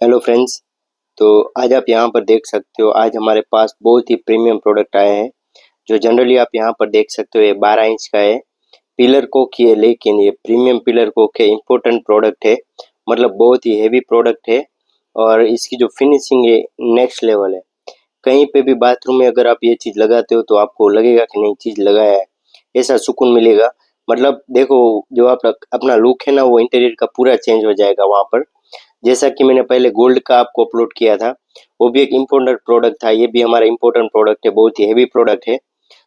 Hello friends. तो आज आप यहाँ पर देख सकते हो, आज हमारे पास बहुत ही प्रीमियम प्रोडक्ट आए हैं। जो जनरली आप यहाँ पर देख सकते हो, ये 12 इंच का है, पिलर कोक है, लेकिन ये प्रीमियम पिलर कोक है, इम्पोर्टेंट प्रोडक्ट है, मतलब बहुत ही हेवी प्रोडक्ट है। और इसकी जो फिनिशिंग है नेक्स्ट लेवल है। कहीं पे भी बाथरूम में अगर आप ये चीज़ लगाते हो तो आपको लगेगा कि नहीं चीज़ लगाया है, ऐसा सुकून मिलेगा। मतलब देखो, जो आप अपना लुक है ना, वो इंटीरियर का पूरा चेंज हो जाएगा वहाँ पर। जैसा कि मैंने पहले गोल्ड का आपको अपलोड किया था, वो भी एक इम्पोर्टेंट प्रोडक्ट था, ये भी हमारा इम्पोर्टेंट प्रोडक्ट है, बहुत ही हेवी प्रोडक्ट है।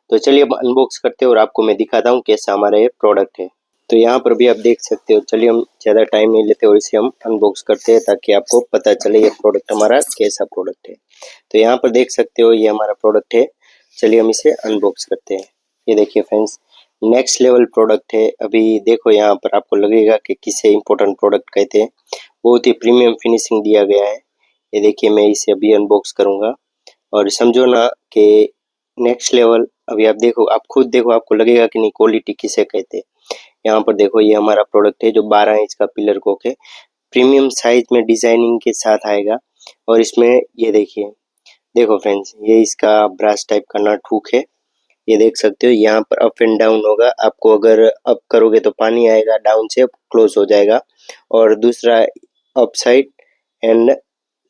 तो चलिए अब अनबॉक्स करते हैं और आपको मैं दिखाता हूँ कैसा हमारा ये प्रोडक्ट है। तो यहाँ पर भी आप देख सकते हो। चलिए हम ज़्यादा टाइम नहीं लेते और इसे हम अनबॉक्स करते हैं ताकि आपको पता चले ये प्रोडक्ट हमारा कैसा प्रोडक्ट है। तो यहाँ पर देख सकते हो, ये हमारा प्रोडक्ट है। चलिए हम इसे अनबॉक्स करते हैं। ये देखिए फ्रेंड्स, नेक्स्ट लेवल प्रोडक्ट है। अभी देखो यहाँ पर आपको लगेगा कि किसे इम्पोर्टेंट प्रोडक्ट कहते हैं। बहुत ही प्रीमियम फिनिशिंग दिया गया है। ये देखिए, मैं इसे अभी अनबॉक्स करूँगा और समझो ना कि नेक्स्ट लेवल। अभी आप देखो, आप खुद देखो, आपको लगेगा कि नहीं क्वालिटी किसे कहते हैं। यहाँ पर देखो, ये हमारा प्रोडक्ट है जो 12 इंच का पिलर कोक है, प्रीमियम साइज में डिजाइनिंग के साथ आएगा। और इसमें ये देखिए, देखो फ्रेंड्स, ये इसका ब्रास टाइप का नट हुक है। ये देख सकते हो, यहाँ पर अप एंड डाउन होगा। आपको अगर अप करोगे तो पानी आएगा, डाउन से क्लोज हो जाएगा। और दूसरा up side and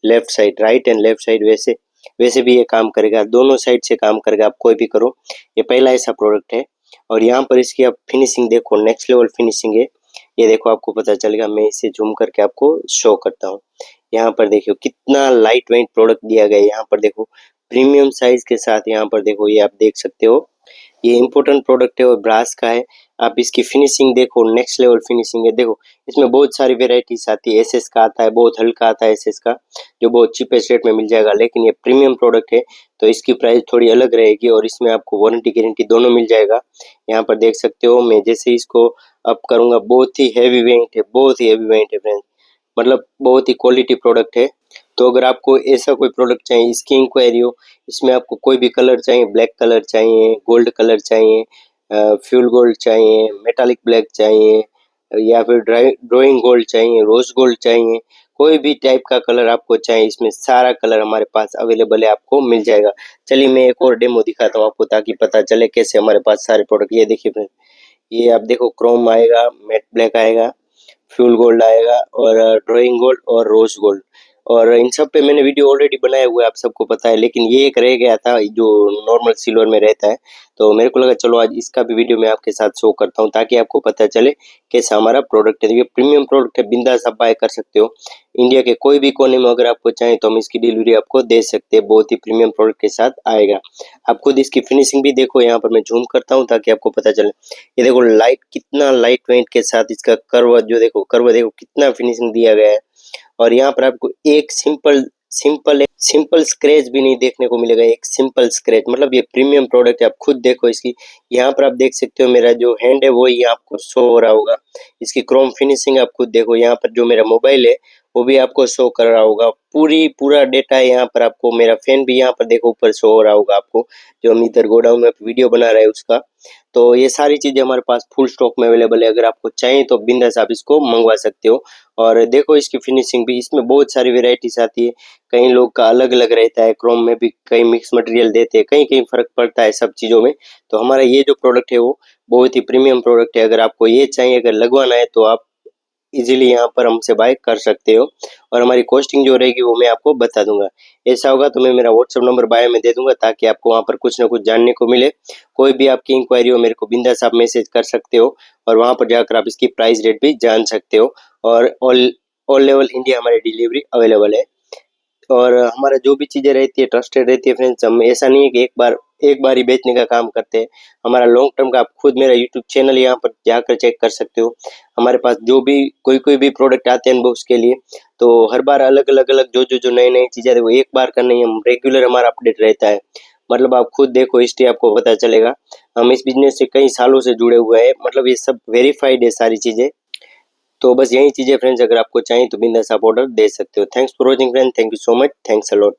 left side, right and left side, वैसे वैसे भी ये काम करेगा, दोनों साइड से काम करेगा, आप कोई भी करो। ये पहला ऐसा प्रोडक्ट है। और यहाँ पर इसकी आप फिनिशिंग देखो, नेक्स्ट लेवल फिनिशिंग है। ये देखो, आपको पता चलेगा। मैं इसे जूम करके आपको शो करता हूँ। यहाँ पर देखो कितना लाइट वेट प्रोडक्ट दिया गया है। यहाँ पर देखो प्रीमियम साइज के साथ, यहाँ पर देखो, ये आप देख सकते हो, ये इम्पोर्टेंट प्रोडक्ट है और ब्रास का है। आप इसकी फिनिशिंग देखो, नेक्स्ट लेवल फिनिशिंग है। देखो, इसमें बहुत सारी वेराइटीज आती है। एसएस का आता है, बहुत हल्का आता है एसएस का, जो बहुत चीपेस्ट रेट में मिल जाएगा। लेकिन ये प्रीमियम प्रोडक्ट है तो इसकी प्राइस थोड़ी अलग रहेगी और इसमें आपको वारंटी गारंटी दोनों मिल जाएगा। यहाँ पर देख सकते हो, मैं जैसे इसको अप करूँगा, बहुत ही हैवी वेट है, बहुत ही हैवी वेट है फ्रेंड्स। मतलब बहुत ही क्वालिटी प्रोडक्ट है। तो अगर आपको ऐसा कोई प्रोडक्ट चाहिए, इसकी इंक्वायरी हो, इसमें आपको कोई भी कलर चाहिए, ब्लैक कलर चाहिए, गोल्ड कलर चाहिए, फ्यूल गोल्ड चाहिए, मेटालिक ब्लैक चाहिए, या फिर ड्राइंग गोल्ड चाहिए, रोज गोल्ड चाहिए, कोई भी टाइप का कलर आपको चाहिए, इसमें सारा कलर हमारे पास अवेलेबल है, आपको मिल जाएगा। चलिए मैं एक और डेमो दिखाता हूँ आपको, ताकि पता चले कैसे हमारे पास सारे प्रोडक्ट। ये देखिए फ्रेंड, ये आप देखो, क्रोम आएगा, मैट ब्लैक आएगा, फ्यूल गोल्ड आएगा, और ड्राइंग गोल्ड और रोज गोल्ड। और इन सब पे मैंने वीडियो ऑलरेडी बनाया हुआ है, आप सबको पता है। लेकिन ये एक रह गया था जो नॉर्मल सिल्वर में रहता है, तो मेरे को लगा चलो आज इसका भी वीडियो मैं आपके साथ शो करता हूँ, ताकि आपको पता चले कैसा हमारा प्रोडक्ट है। ये प्रीमियम प्रोडक्ट है, बिंदास आप बाय कर सकते हो। इंडिया के कोई भी कोने में अगर आपको चाहे तो हम इसकी डिलीवरी आपको दे सकते हैं। बहुत ही प्रीमियम प्रोडक्ट के साथ आएगा। आप खुद इसकी फिनिशिंग भी देखो, यहाँ पर मैं जूम करता हूँ ताकि आपको पता चले। ये देखो लाइट, कितना लाइट वेट के साथ इसका कर्व, जो देखो कर्व देखो, कितना फिनिशिंग दिया गया है। और यहाँ पर आपको एक सिंपल स्क्रैच भी नहीं देखने को मिलेगा। एक सिंपल स्क्रैच, मतलब ये प्रीमियम प्रोडक्ट है। आप खुद देखो इसकी, यहाँ पर आप देख सकते हो, मेरा जो हैंड है वो ही आपको शो हो रहा होगा। इसकी क्रोम फिनिशिंग आप खुद देखो। यहाँ पर जो मेरा मोबाइल है वो भी आपको शो कर रहा होगा, पूरा डेटा है यहाँ पर। आपको मेरा फैन भी यहाँ पर देखो ऊपर शो हो रहा होगा आपको, जो हम इधर गोडाउन में वीडियो बना रहे हैं उसका। तो ये सारी चीजें हमारे पास फुल स्टॉक में अवेलेबल है। अगर आपको चाहिए तो बिंदास आप इसको मंगवा सकते हो। और देखो इसकी फिनिशिंग भी, इसमें बहुत सारी वेराइटीज आती है। कई लोग का अलग अलग रहता है, क्रोम में भी कई मिक्स मटेरियल देते हैं, कहीं कहीं फर्क पड़ता है सब चीज़ों में। तो हमारा ये जो प्रोडक्ट है वो बहुत ही प्रीमियम प्रोडक्ट है। अगर आपको ये चाहिए, अगर लगवाना है, तो आप इजीली यहाँ पर हमसे बाय कर सकते हो। और हमारी कॉस्टिंग जो रहेगी वो मैं आपको बता दूंगा। ऐसा होगा तो मैं मेरा व्हाट्सअप नंबर बायो में दे दूंगा, ताकि आपको वहाँ पर कुछ ना कुछ जानने को मिले। कोई भी आपकी इंक्वायरी हो, मेरे को बिंदास आप मैसेज कर सकते हो, और वहाँ पर जाकर आप इसकी प्राइस रेट भी जान सकते हो। और ऑल लेवल इंडिया हमारी डिलीवरी अवेलेबल है। और हमारा जो भी चीज़ें रहती है ट्रस्टेड रहती है फ्रेंड्स। हम ऐसा नहीं है कि एक बार ही बेचने का काम करते हैं। हमारा लॉन्ग टर्म का, आप खुद मेरा यूट्यूब चैनल यहाँ पर जाकर चेक कर सकते हो। हमारे पास जो भी कोई भी प्रोडक्ट आते हैं अनबॉक्स के लिए, तो हर बार अलग अलग जो नई नई चीज़ें वो एक बार का नहीं, हम रेगुलर हमारा अपडेट रहता है। मतलब आप खुद देखो हिस्ट्री, आपको पता चलेगा। हम इस बिजनेस से कई सालों से जुड़े हुए हैं, मतलब ये सब वेरीफाइड है सारी चीज़ें। तो बस यही चीज़ें फ्रेंड्स, अगर आपको चाहिए तो बिंदास आप ऑर्डर दे सकते हो। Thanks for watching friend, thank you so much, thanks a lot.